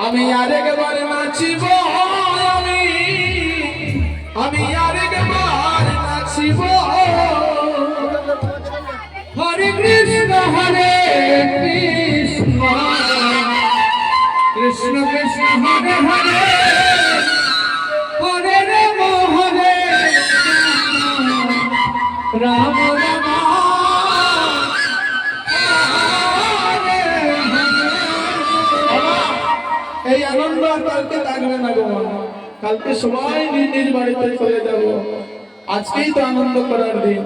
আমি আরেকবার নাচিব, আমি আমি আরেকবার নাচিব। হরে কৃষ্ণ কৃষ্ণ কৃষ্ণ হরে হরে, হরে রাম হরে রাম রাম এই আনন্দ কালকে থাকবে না গো। কালকে সবাই নিজ নিজ বাড়িতে চলে যাব। আজকেই তো আনন্দ করার দিন।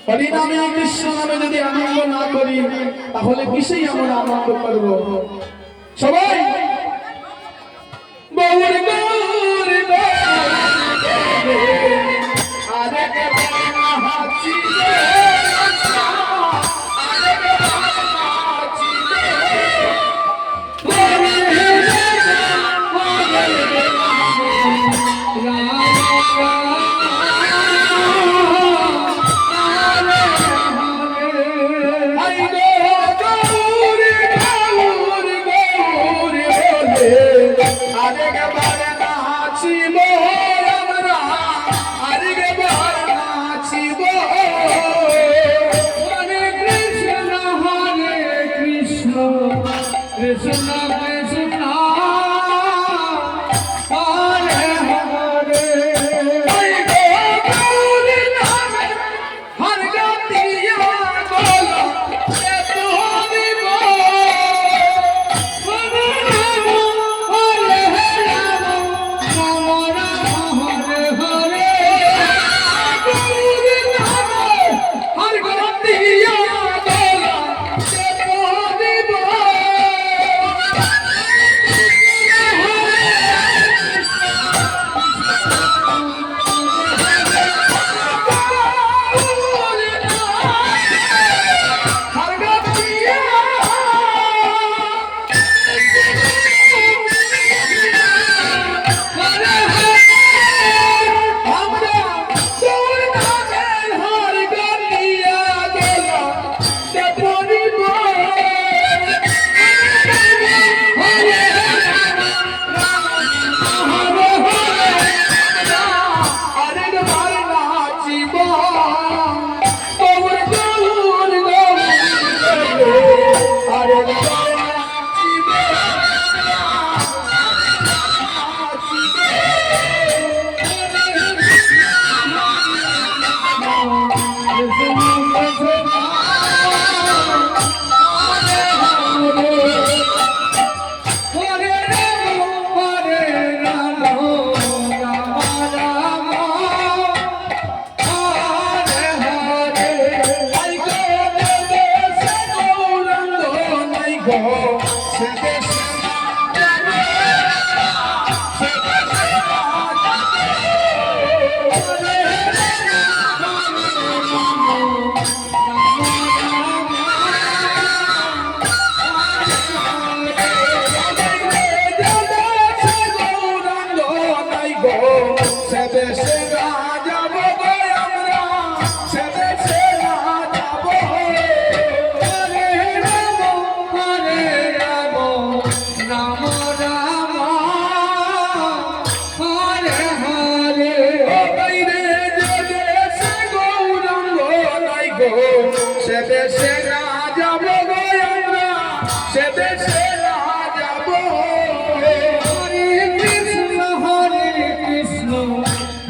হরিনামে কৃষ্ণ নামে যদি আনন্দ না করি তাহলে কিসেই আমরা আনন্দ করব? সবাই গৌর গৌর আরে হাঁচি Krishna Krishna Hare Hare Hare Gauri Name Har Gatiya Bola Ye Tuhani Bo Hare Rama Hare Rama Rama Rama Hare Hare Gauri Name Har Gatiya Bola Ye Tuhani Bo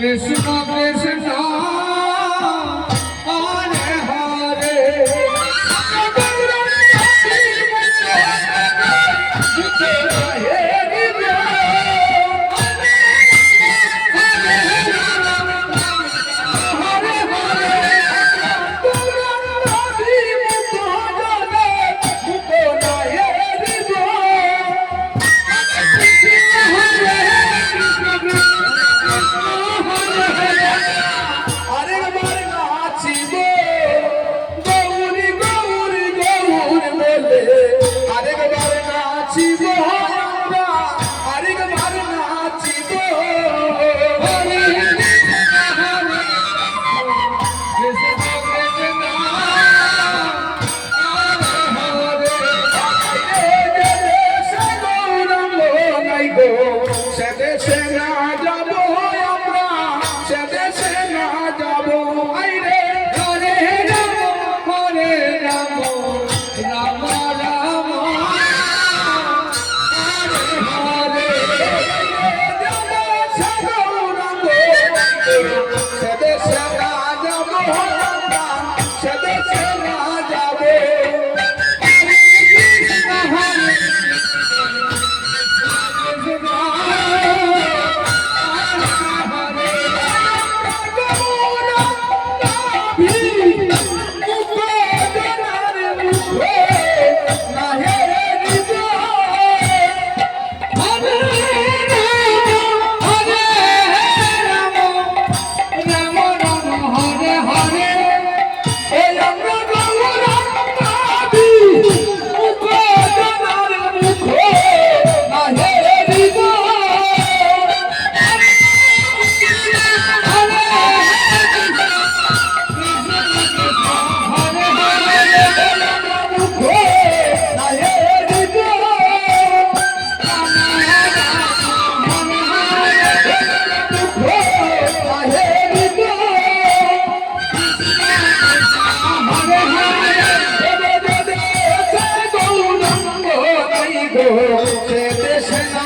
Krishna Krishna Hare Hare আরেকবার নাচিব সে দেশে না